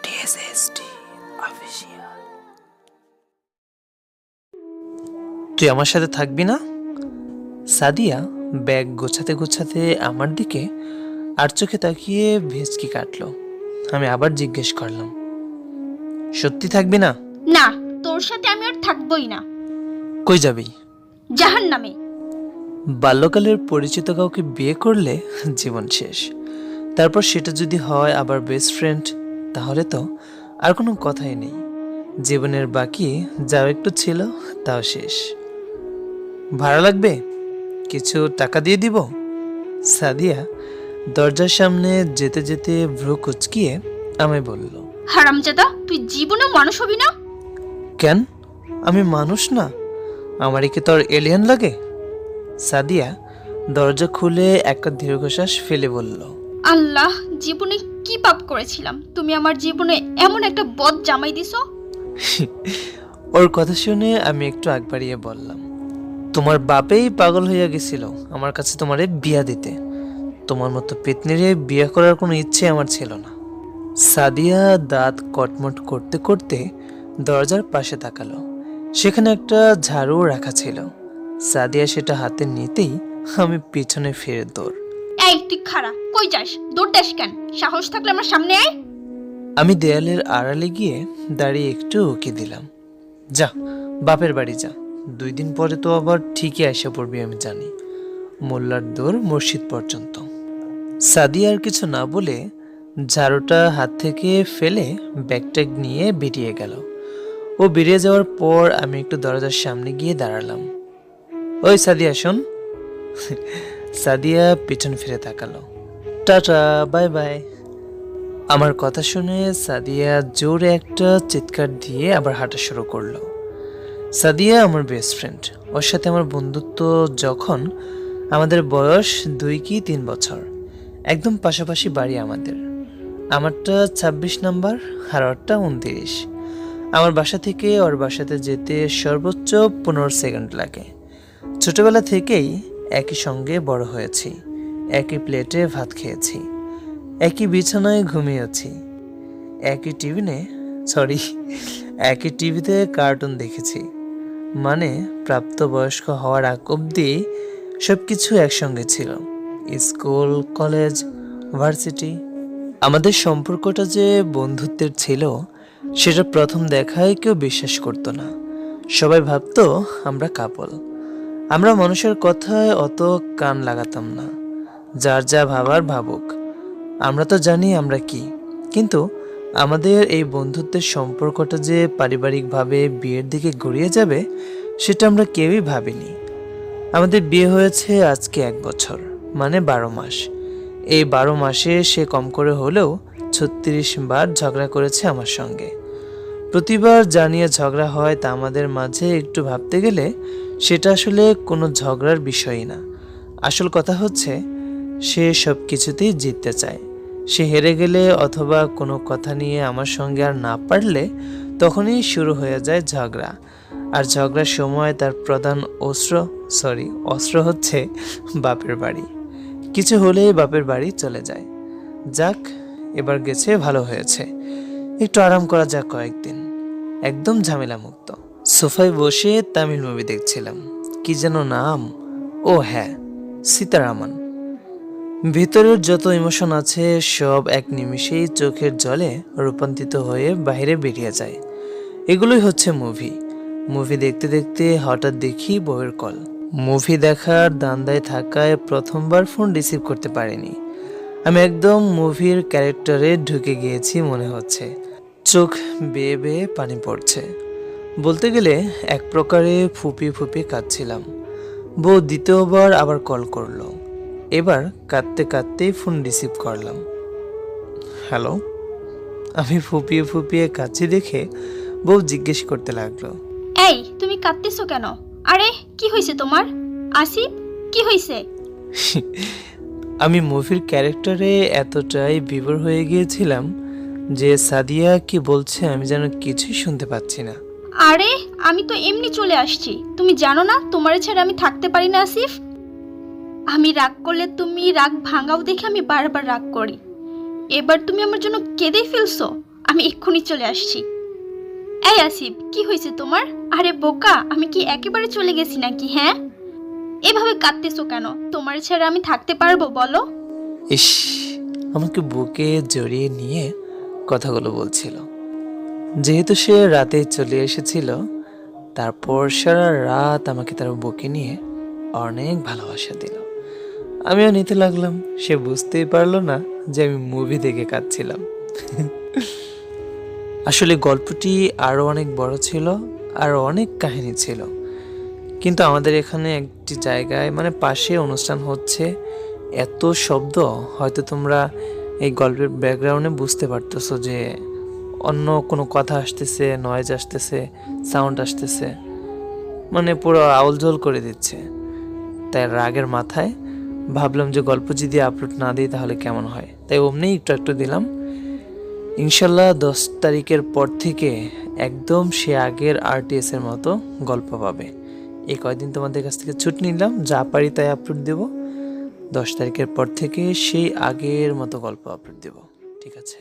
ATSST official. তুই আমার সাথে থাকবি না? সাদিয়া ব্যাগ গোছাতে গোছাতে আমার দিকে আর চোখে তাকিয়ে ভেঁচকি কাটলো। আমি আবার জিজ্ঞেস করলাম, সত্যি থাকবি না? না, তোর সাথে আমি আর থাকবই না। কই যাবি? জাহান্নামে। বাল্যকালের পরিচিত কাউকে বিয়ে করলে জীবন শেষ। তারপর সেটা যদি হয় আবার বেস্ট ফ্রেন্ড, তাহলে তো আর কোনো কথাই নেই। জীবনের বাকি যাও একটু ছিল তাও শেষ। ভাড়া লাগবে? কিছু টাকা দিয়ে দিব? সাদিয়া দরজার সামনে যেতে যেতে ভ্রু কুচকিয়ে আমায় বলল, হারামজাদা, তুই জীবনে মানুষ হবি না? কেন? আমি মানুষ না? আমারই কি তোর এলিয়েন লাগে? সাদিয়া দরজা খুলে একটা দীর্ঘশ্বাস ফেলে বলল, আল্লাহ, জীবনে কি পাপ করেছিলাম তুমি আমার জীবনে এমন একটা বদ জামাই দিছো? ওর কথা শুনে আমি একটু আগ বাড়িয়ে বললাম, তোমার বাপেই পাগল হইয়া গেছিল আমার কাছে তোমারে বিয়া দিতে। তোমার মতো পেতনিরে বিয়ে করার কোনো ইচ্ছে আমার ছিল না। সাদিয়া দাঁত কটমট করতে করতে দরজার পাশে তাকালো। সেখানে একটা ঝাড়ু রাখা ছিল। সাদিয়া সেটা হাতে নিতেই আমি পিছনে ফিরে দৌড়। এই তুই খাড়া, কই যাস? দৌড় দাস কেন? সাহস থাকলে আমার সামনে আয়। আমি দেয়ালের আড়ালে গিয়ে দাঁড়িয়ে একটু উকি দিলাম। যা, বাপের বাড়ি যা। 2 দিন পরে তো আবার ঠিকই এসে পড়বি আমি জানি। মোল্লার দৌড় মসজিদ পর্যন্ত। সাদিয়া আর কিছু না বলে ঝাড়ুটা হাত থেকে ফেলে ব্যাগট্যাগ নিয়ে বেরিয়ে গেল। ও বেরিয়ে যাওয়ার পর আমি একটু দরজার সামনে গিয়ে দাঁড়ালাম। ওই সাদিয়া শোন। সাদিয়া পিছন ফিরে তাকালো। Tata, bye bye. আমার কথা শুনে সাদিয়া জোরে একটা চিৎকার দিয়ে আবার হাঁটা শুরু করলো। সাদিয়া আমার বেস্ট ফ্রেন্ড। ওর সাথে আমার বন্ধুত্ব যখন আমাদের বয়স 2 কি 3 বছর। একদম পাশাপাশি বাড়ি আমাদের। আমারটা 26 নাম্বার আর ওরটা 29। আমার বাসা থেকে ওর বাসাতে যেতে সর্বোচ্চ 15 সেকেন্ড লাগে। ছোটবেলা থেকেই একই সঙ্গে বড় হয়েছি, একই প্লেটে ভাত খেয়েছি, একই বিছানায় ঘুমিয়েছি, একই টিভিতে কার্টুন দেখেছি। মানে প্রাপ্তবয়স্ক হওয়ার আগ অবধি সবকিছু একসঙ্গে ছিল। School, college, varsity. আমাদের সম্পর্কটা যে বন্ধুত্বের ছিল সেটা প্রথম দেখায় কেউ বিশ্বাস করতো না। সবাই ভাবতো আমরা কাপল। আমরা মানুষের কথায় অত কান লাগাতাম না। যার যা ভাবার ভাবুক, আমরা তো জানি আমরা কি। কিন্তু আমাদের এই বন্ধুত্বের সম্পর্কটা যে পারিবারিকভাবে বিয়ের দিকে গড়িয়ে যাবে সেটা আমরা কেউই ভাবিনি। আমাদের বিয়ে হয়েছে আজকে 1 বছর, মানে 12 মাস। এই 12 মাসে সে কম করে হলেও 36 বার ঝগড়া করেছে আমার সঙ্গে। প্রতিবার জানিয়ে ঝগড়া হয় তা আমাদের মাঝে একটু ভাবতে গেলে সেটা আসলে কোনো ঝগড়ার বিষয়ই না। আসল কথা হচ্ছে সে সব কিছুতেই জিততে চায়। সে হেরে গেলে অথবা কোনো কথা নিয়ে আমার সঙ্গে আর না পারলে তখনই শুরু হয়ে যায় ঝগড়া। আর ঝগড়ার সময় তার প্রধান অস্ত্র হচ্ছে বাপের বাড়ি। কিছু হলেই বাপের বাড়ি চলে যায়। যাক, এবার গেছে ভালো হয়েছে। একটু আরাম করা যাক কয়েকদিন, একদম ঝামেলা মুক্ত। সোফায় বসে তামিল মুভি দেখছিলাম। কি যেন নাম? ও হ্যাঁ, সীতারামন। ভিতরের যত ইমোশন আছে সব এক নিমিষেই চোখের জলে রূপান্তরিত হয়ে বাইরে বেরিয়ে যায়। এগুলোই হচ্ছে মুভি দেখতে দেখতে হঠাৎ দেখি বউয়ের কল। মুভি দেখার ধান্দায় থাকায় প্রথমবার ফোন রিসিভ করতে পারিনি। আমি একদম মুভির ক্যারেক্টারে ঢুকে গিয়েছি মনে হচ্ছে। চোখ বেয়ে বেয়ে পানি পড়ছে। বলতে গেলে এক প্রকারে ফুপিয়ে ফুপিয়ে কাঁদছিলাম। বউ দ্বিতীয়বার আবার কল করলো। এবার কাঁদতে কাঁদতেই ফোন রিসিভ করলাম। হ্যালো। আমি ফুপিয়ে ফুপিয়ে কাঁদছি দেখে বউ জিজ্ঞেস করতে লাগলো, এই তুমি কাঁদতেছো কেন? আরে কি হয়েছে তোমার? আসিফ, কি হয়েছে? আমি মুভির ক্যারেক্টারে এতটাই বিভোর হয়ে গিয়েছিলাম যে সাদিয়া কি বলছে আমি যেন কিছুই শুনতে পাচ্ছি না। আরে আমি তো এমনি চলে আসছি। তুমি জানো না তোমার ছাড়া আমি থাকতে পারি না আসিফ। আমি রাগ করলে তুমি রাগ ভাঙাও দেখে আমি বারবার রাগ করি। এবার তুমি আমার জন্য কেঁদে ফেলছো। আমি এক্ষুনি চলে আসছি। এই আসিফ, কি হয়েছে তোমার? আরে বোকা, আমি কি একেবারে চলে গেছি নাকি? হ্যাঁ, এভাবে কাঁদতেছো কেন? তোমার ছাড়া আমি থাকতে পারবো বলো? ইস, আমাকে বুকে জড়িয়ে নিয়ে কথাগুলো বলছিল। যেহেতু সে রাতে চলে এসেছিল, তারপর সারা রাত আমাকে তার বুকে নিয়ে অনেক ভালোবাসা দিল। আমিও নিতে লাগলাম। সে বুঝতেই পারলো না যে আমি মুভি দেখে কাঁদছিলাম। আসলে গল্পটি আরো অনেক বড় ছিল, আর অনেক কাহিনী ছিল। কিন্তু আমাদের এখানে একটি জায়গায় মানে পাশে অনুষ্ঠান হচ্ছে, এত শব্দ, হয়তো তোমরা এই গল্পের ব্যাকগ্রাউন্ডে বুঝতে পারতেছো যে অন্য কোনো কথা আসতেছে, নয়েজ আসতেছে, সাউন্ড আসতেছে, মানে পুরো আউলঝোল করে দিচ্ছে। তাই রাগের মাথায় ভাবলাম যে গল্প যদি আপলোড না দিই তাহলে কেমন হয়, তাই অমনি একটু একটু দিলাম। ইনশাল্লাহ 10 তারিখের পর থেকে একদম সে আগের আরটিএস এর মতো গল্প পাবে। এই কয়দিন তোমাদের কাছ থেকে ছুটি নিলাম, যা পারি তাই আপলোড দেব। 10 তারিখের পর থেকে সেই আগের মতো গল্প আপলোড দেব, ঠিক আছে?